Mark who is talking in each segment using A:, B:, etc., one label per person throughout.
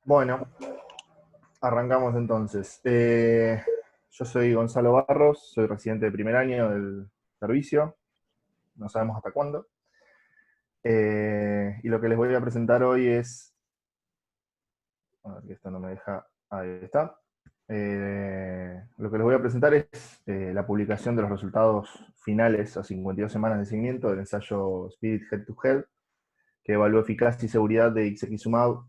A: Bueno, arrancamos entonces. Yo soy Gonzalo Barros, soy residente de primer año del servicio, no sabemos hasta cuándo. Y lo que les voy a presentar hoy es, a ver que esto no me deja, ahí está. Lo que les voy a presentar es la publicación de los resultados finales a 52 semanas de seguimiento del ensayo Spirit Head to Head, que evaluó eficacia y seguridad de ixekizumab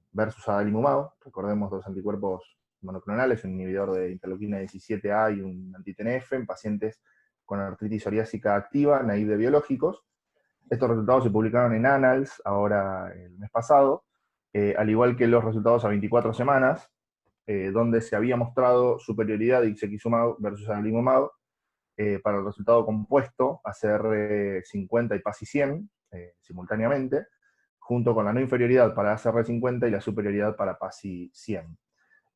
A: versus adalimumab. Recordemos, dos anticuerpos monoclonales, un inhibidor de interleuquina 17A y un anti-TNF en pacientes con artritis psoriásica activa, naive de biológicos. Estos resultados se publicaron en Annals ahora el mes pasado, al igual que los resultados a 24 semanas, donde se había mostrado superioridad de ixekizumab versus adalimumab para el resultado compuesto, ACR 50 y PASI 100 simultáneamente, junto con la no inferioridad para ACR 50 y la superioridad para PASI 100.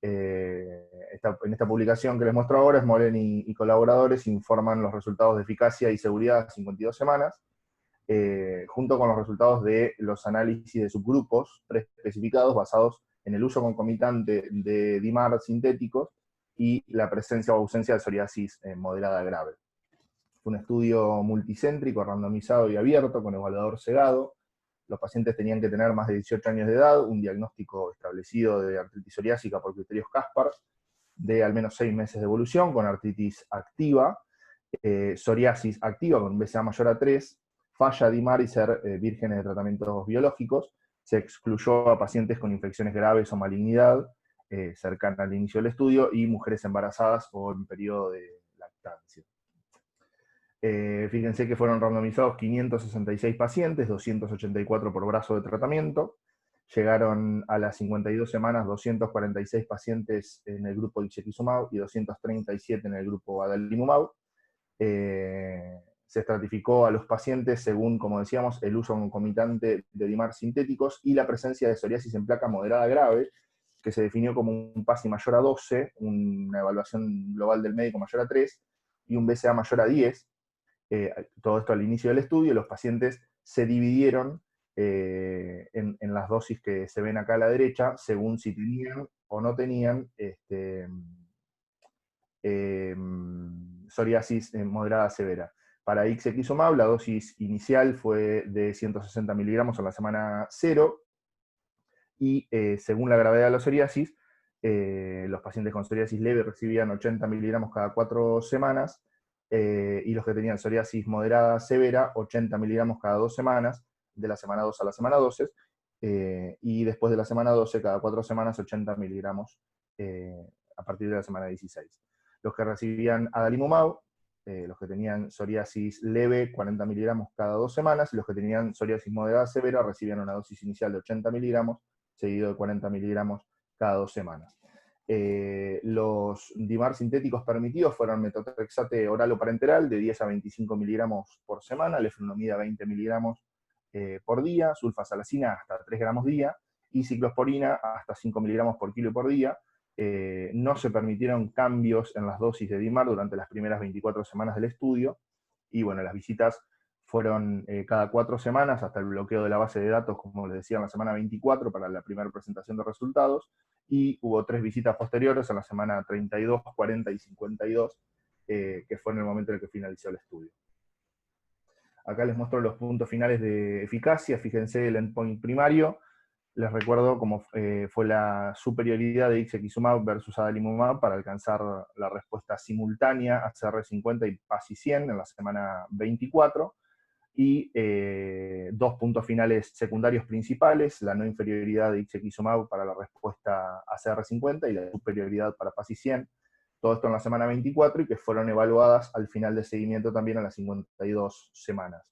A: En esta publicación que les muestro ahora, Smolen y colaboradores informan los resultados de eficacia y seguridad a 52 semanas, junto con los resultados de los análisis de subgrupos preespecificados basados en el uso concomitante de DIMAR sintéticos y la presencia o ausencia de psoriasis moderada grave. Fue un estudio multicéntrico, randomizado y abierto, con evaluador cegado. Los pacientes tenían que tener más de 18 años de edad, un diagnóstico establecido de artritis psoriásica por criterios Caspar, de al menos 6 meses de evolución, con artritis activa, psoriasis activa con BCA mayor a 3, falla DIMAR y ser vírgenes de tratamientos biológicos. Se excluyó a pacientes con infecciones graves o malignidad cercana al inicio del estudio y mujeres embarazadas o en periodo de lactancia. Fíjense que fueron randomizados 566 pacientes, 284 por brazo de tratamiento. Llegaron a las 52 semanas 246 pacientes en el grupo ixekizumab y 237 en el grupo adalimumab. Se estratificó a los pacientes según, como decíamos, el uso concomitante de DIMAR sintéticos y la presencia de psoriasis en placa moderada grave, que se definió como un PASI mayor a 12, una evaluación global del médico mayor a 3 y un BCA mayor a 10. Todo esto al inicio del estudio. Los pacientes se dividieron en las dosis que se ven acá a la derecha, según si tenían o no tenían psoriasis moderada severa. Para ixekizumab, la dosis inicial fue de 160 miligramos en la semana 0, y según la gravedad de la psoriasis, los pacientes con psoriasis leve recibían 80 miligramos cada 4 semanas, y los que tenían psoriasis moderada severa, 80 miligramos cada 2 semanas, de la semana 2 a la semana 12, y después de la semana 12, cada 4 semanas, 80 miligramos a partir de la semana 16. Los que recibían adalimumab, los que tenían psoriasis leve, 40 miligramos cada 2 semanas, y los que tenían psoriasis moderada severa recibían una dosis inicial de 80 miligramos, seguido de 40 miligramos cada 2 semanas. Los DIMAR sintéticos permitidos fueron metotrexate oral o parenteral de 10 a 25 miligramos por semana, leflunomida 20 miligramos por día, sulfasalacina hasta 3 gramos día, y ciclosporina hasta 5 miligramos por kilo por día. No se permitieron cambios en las dosis de DIMAR durante las primeras 24 semanas del estudio, y bueno, las visitas fueron cada 4 semanas hasta el bloqueo de la base de datos, como les decía, en la semana 24 para la primera presentación de resultados, y hubo 3 visitas posteriores en la semana 32, 40 y 52, que fue en el momento en el que finalizó el estudio. Acá les muestro los puntos finales de eficacia. Fíjense el endpoint primario. Les recuerdo cómo fue la superioridad de ixekizumab versus adalimumab para alcanzar la respuesta simultánea a ACR50 y PASI 100 en la semana 24. Y dos puntos finales secundarios principales: la no inferioridad de ixekizumab para la respuesta a ACR50 y la superioridad para PASI 100. Todo esto en la semana 24, y que fueron evaluadas al final de seguimiento también a las 52 semanas.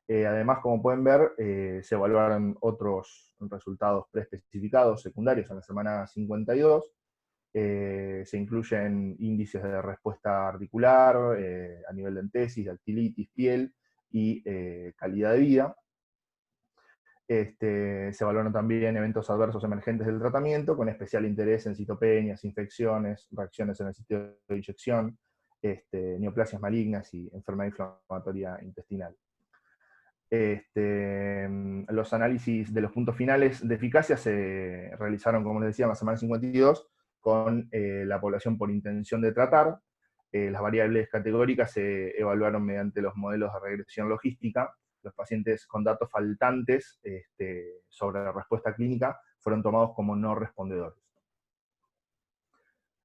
A: Además, como pueden ver, se evaluaron otros resultados preespecificados secundarios en la semana 52. Se incluyen índices de respuesta articular, a nivel de entesis, de dactilitis, piel y calidad de vida. Se evaluaron también eventos adversos emergentes del tratamiento, con especial interés en citopenias, infecciones, reacciones en el sitio de inyección, neoplasias malignas y enfermedad inflamatoria intestinal. Los análisis de los puntos finales de eficacia se realizaron, como les decía, en la semana 52, con la población por intención de tratar. Las variables categóricas se evaluaron mediante los modelos de regresión logística. Los pacientes con datos faltantes sobre la respuesta clínica fueron tomados como no respondedores.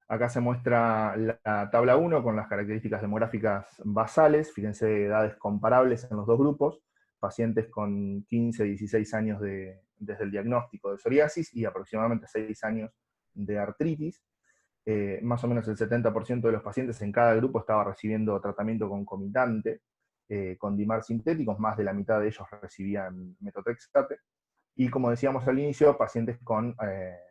A: Acá se muestra la tabla 1 con las características demográficas basales. Fíjense edades comparables en los dos grupos. Pacientes con 15, 16 años desde el diagnóstico de psoriasis y aproximadamente 6 años de artritis. Más o menos el 70% de los pacientes en cada grupo estaba recibiendo tratamiento concomitante con DIMAR sintéticos, más de la mitad de ellos recibían metotrexate. Y como decíamos al inicio, pacientes con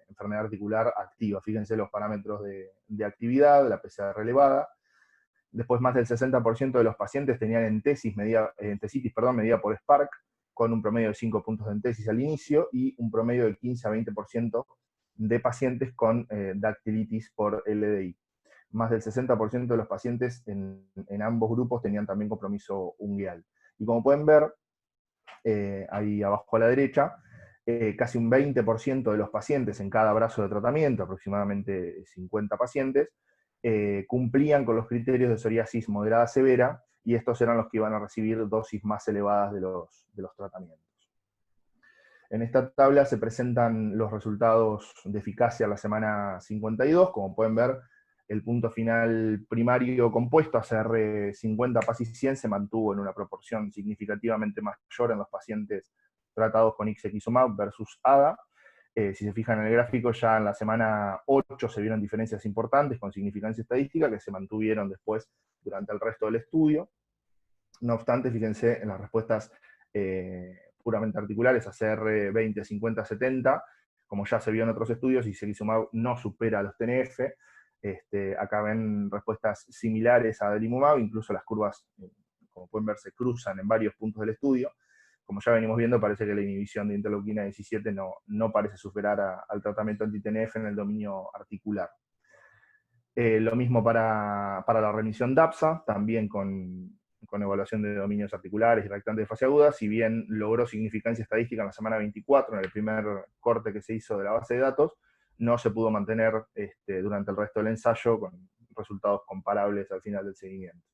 A: enfermedad articular activa. Fíjense los parámetros de actividad, la PCR elevada. Después más del 60% de los pacientes tenían entesitis medida por Spark, con un promedio de 5 puntos de entesis al inicio, y un promedio de 15 a 20% de pacientes con dactilitis por LDI. Más del 60% de los pacientes en ambos grupos tenían también compromiso ungueal. Y como pueden ver, ahí abajo a la derecha, casi un 20% de los pacientes en cada brazo de tratamiento, aproximadamente 50 pacientes, cumplían con los criterios de psoriasis moderada severa, y estos eran los que iban a recibir dosis más elevadas de los tratamientos. En esta tabla se presentan los resultados de eficacia a la semana 52. Como pueden ver, el punto final primario compuesto, ACR 50 PASI 100, se mantuvo en una proporción significativamente mayor en los pacientes tratados con ixekizumab versus ADA. Si se fijan en el gráfico, ya en la semana 8 se vieron diferencias importantes con significancia estadística que se mantuvieron después durante el resto del estudio. No obstante, fíjense en las respuestas puramente articulares, ACR 20, 50, 70, como ya se vio en otros estudios, ixekizumab no supera a los TNF. Acá ven respuestas similares a adalimumab, incluso las curvas, como pueden ver, se cruzan en varios puntos del estudio. Como ya venimos viendo, parece que la inhibición de interleuquina 17 no parece superar al tratamiento anti-TNF en el dominio articular. Lo mismo para la remisión DAPSA, también con evaluación de dominios articulares y reactantes de fase aguda. Si bien logró significancia estadística en la semana 24, en el primer corte que se hizo de la base de datos, no se pudo mantener durante el resto del ensayo con resultados comparables al final del seguimiento.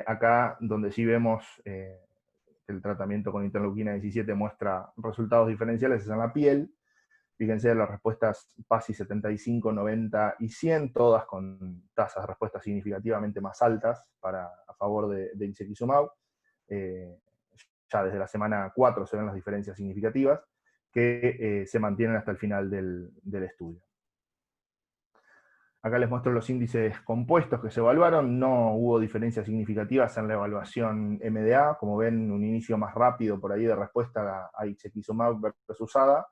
A: Acá, donde sí vemos que el tratamiento con interleuquina 17 muestra resultados diferenciales, es en la piel. Fíjense las respuestas PASI 75, 90 y 100, todas con tasas de respuesta significativamente más altas a favor de ixekizumab. Ya desde la semana 4 se ven las diferencias significativas que se mantienen hasta el final del estudio. Acá les muestro los índices compuestos que se evaluaron. No hubo diferencias significativas en la evaluación MDA. Como ven, un inicio más rápido por ahí de respuesta a ixekizumab versus ADA,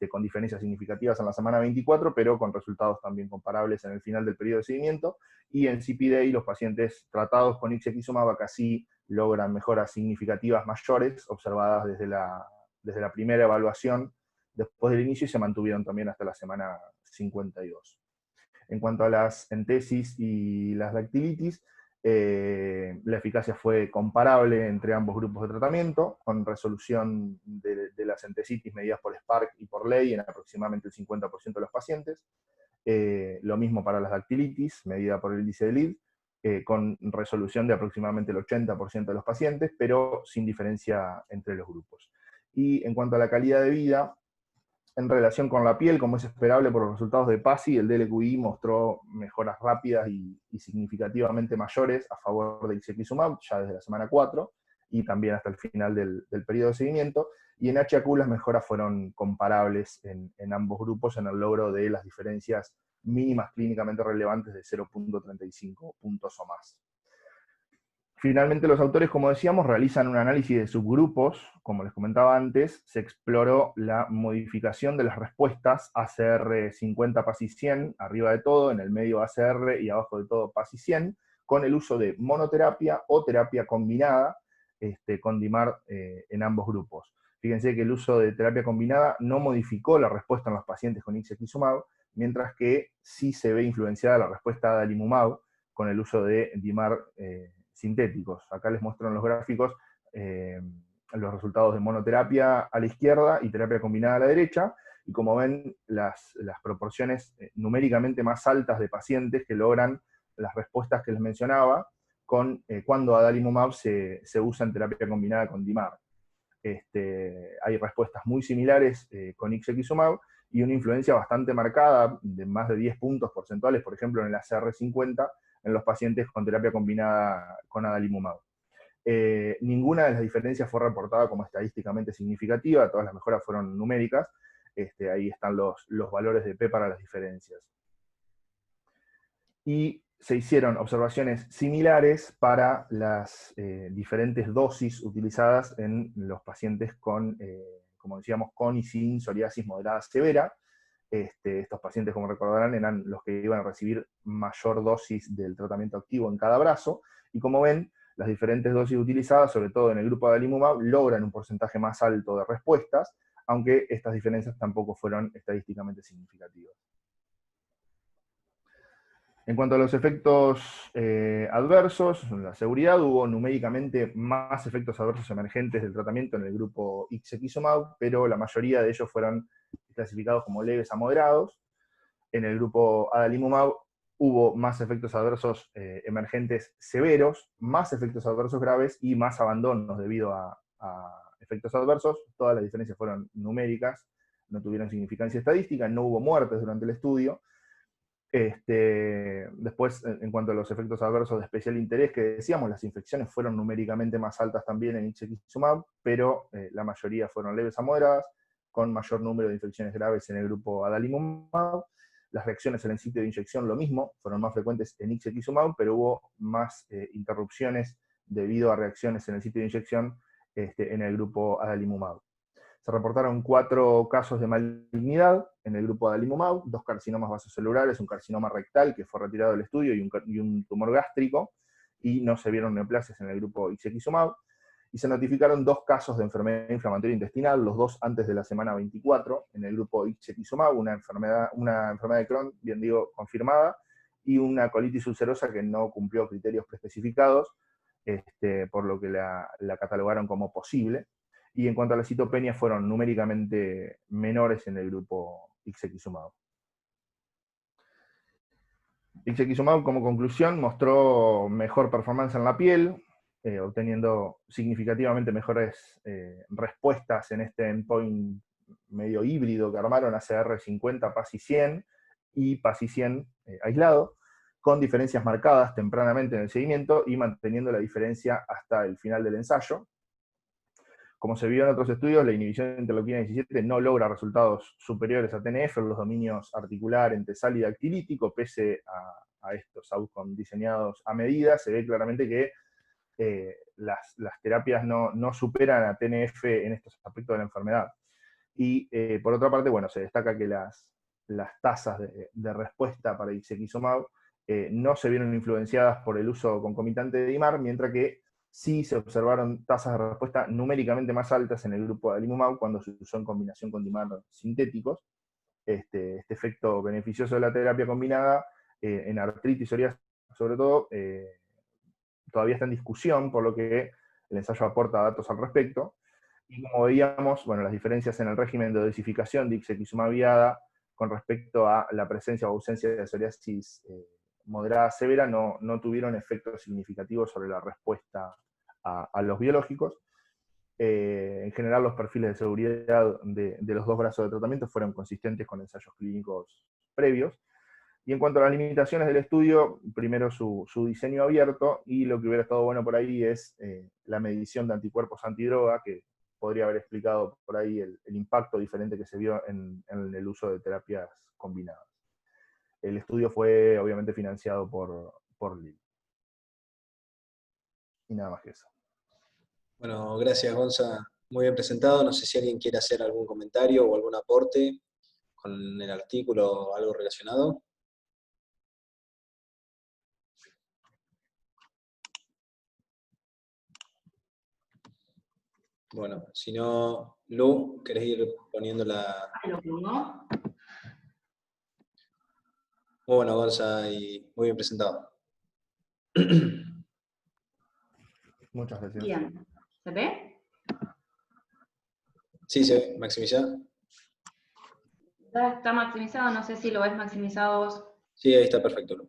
A: con diferencias significativas en la semana 24, pero con resultados también comparables en el final del periodo de seguimiento. Y en CPD, los pacientes tratados con ixekizumab casi logran mejoras significativas mayores, observadas desde la primera evaluación después del inicio, y se mantuvieron también hasta la semana 52. En cuanto a las entesis y las dactilitis, la eficacia fue comparable entre ambos grupos de tratamiento, con resolución de las entesitis medidas por Spark y por ley en aproximadamente el 50% de los pacientes. Lo mismo para las dactilitis, medida por el índice de Lead, con resolución de aproximadamente el 80% de los pacientes, pero sin diferencia entre los grupos. Y en cuanto a la calidad de vida, en relación con la piel, como es esperable por los resultados de PASI, el DLQI mostró mejoras rápidas y significativamente mayores a favor de ixekizumab, ya desde la semana 4, y también hasta el final del periodo de seguimiento. Y en HAQ las mejoras fueron comparables en ambos grupos en el logro de las diferencias mínimas clínicamente relevantes de 0.35 puntos o más. Finalmente, los autores, como decíamos, realizan un análisis de subgrupos. Como les comentaba antes, se exploró la modificación de las respuestas ACR 50 PASI 100, arriba de todo, en el medio ACR y abajo de todo PASI 100, con el uso de monoterapia o terapia combinada con DIMAR en ambos grupos. Fíjense que el uso de terapia combinada no modificó la respuesta en los pacientes con ixekizumab, mientras que sí se ve influenciada la respuesta de adalimumab con el uso de DIMAR sintéticos. Acá les muestro en los gráficos los resultados de monoterapia a la izquierda y terapia combinada a la derecha, y como ven, las proporciones numéricamente más altas de pacientes que logran las respuestas que les mencionaba cuando adalimumab se usa en terapia combinada con DIMAR. Hay respuestas muy similares con ixekizumab y una influencia bastante marcada, de más de 10 puntos porcentuales, por ejemplo, en el ACR50, en los pacientes con terapia combinada con adalimumab. Ninguna de las diferencias fue reportada como estadísticamente significativa, todas las mejoras fueron numéricas. Ahí están los valores de P para las diferencias. Y se hicieron observaciones similares para las diferentes dosis utilizadas en los pacientes con, como decíamos, con y sin psoriasis moderada severa. Estos pacientes, como recordarán, eran los que iban a recibir mayor dosis del tratamiento activo en cada brazo, y como ven, las diferentes dosis utilizadas, sobre todo en el grupo de adalimumab, logran un porcentaje más alto de respuestas, aunque estas diferencias tampoco fueron estadísticamente significativas. En cuanto a los efectos adversos, en la seguridad hubo numéricamente más efectos adversos emergentes del tratamiento en el grupo ixekizumab, pero la mayoría de ellos fueron clasificados como leves a moderados. En el grupo adalimumab hubo más efectos adversos emergentes severos, más efectos adversos graves y más abandonos debido a efectos adversos. Todas las diferencias fueron numéricas, no tuvieron significancia estadística, no hubo muertes durante el estudio. Después, en cuanto a los efectos adversos de especial interés que decíamos, las infecciones fueron numéricamente más altas también en ixekizumab, pero la mayoría fueron leves a moderadas, con mayor número de infecciones graves en el grupo adalimumab. Las reacciones en el sitio de inyección, lo mismo, fueron más frecuentes en ixekizumab, pero hubo más interrupciones debido a reacciones en el sitio de inyección en el grupo adalimumab. Se reportaron 4 casos de malignidad en el grupo de adalimumab, 2 carcinomas vasocelulares, un carcinoma rectal que fue retirado del estudio y un tumor gástrico, y no se vieron neoplasias en el grupo ixekizumab. Y se notificaron 2 casos de enfermedad inflamatoria intestinal, los 2 antes de la semana 24, en el grupo ixekizumab, una enfermedad de Crohn, bien digo, confirmada, y una colitis ulcerosa que no cumplió criterios preespecificados, por lo que la catalogaron como posible. Y en cuanto a la citopenia, fueron numéricamente menores en el grupo ixekizumab. Ixekizumab, como conclusión, mostró mejor performance en la piel, obteniendo significativamente mejores respuestas en este endpoint medio híbrido que armaron, ACR50, PASI 100 y PASI 100 aislado, con diferencias marcadas tempranamente en el seguimiento y manteniendo la diferencia hasta el final del ensayo. Como se vio en otros estudios, la inhibición de interleuquina 17 no logra resultados superiores a TNF en los dominios articular, entesal y dactilítico, pese a estos outcomes diseñados a medida. Se ve claramente que las terapias no superan a TNF en estos aspectos de la enfermedad. Y por otra parte, bueno, se destaca que las tasas de respuesta para ixekizumab no se vieron influenciadas por el uso concomitante de DIMAR, mientras que sí se observaron tasas de respuesta numéricamente más altas en el grupo de adalimumab cuando se usó en combinación con DIMAR sintéticos. Este efecto beneficioso de la terapia combinada en artritis psoriásica, sobre todo, todavía está en discusión, por lo que el ensayo aporta datos al respecto. Y como veíamos, bueno, las diferencias en el régimen de dosificación de ixekizumab viada con respecto a la presencia o ausencia de psoriasis moderada severa no tuvieron efectos significativos sobre la respuesta a los biológicos. En general, los perfiles de seguridad de los 2 brazos de tratamiento fueron consistentes con ensayos clínicos previos. Y en cuanto a las limitaciones del estudio, primero su diseño abierto, y lo que hubiera estado bueno por ahí es la medición de anticuerpos antidroga, que podría haber explicado por ahí el impacto diferente que se vio en el uso de terapias combinadas. El estudio fue obviamente financiado por Lilly. Y nada más que eso.
B: Bueno, gracias Gonza, muy bien presentado. No sé si alguien quiere hacer algún comentario o algún aporte con el artículo o algo relacionado. Bueno, si no, Lu, ¿querés ir poniendo la...?
C: Lo pongo.
B: Muy bueno, Gonza, y muy bien presentado.
A: Muchas gracias.
C: Bien. ¿Se ve?
B: Sí, se ve, maximizar.
C: Ya está maximizado, no sé si lo ves maximizado vos.
B: Sí, ahí está perfecto.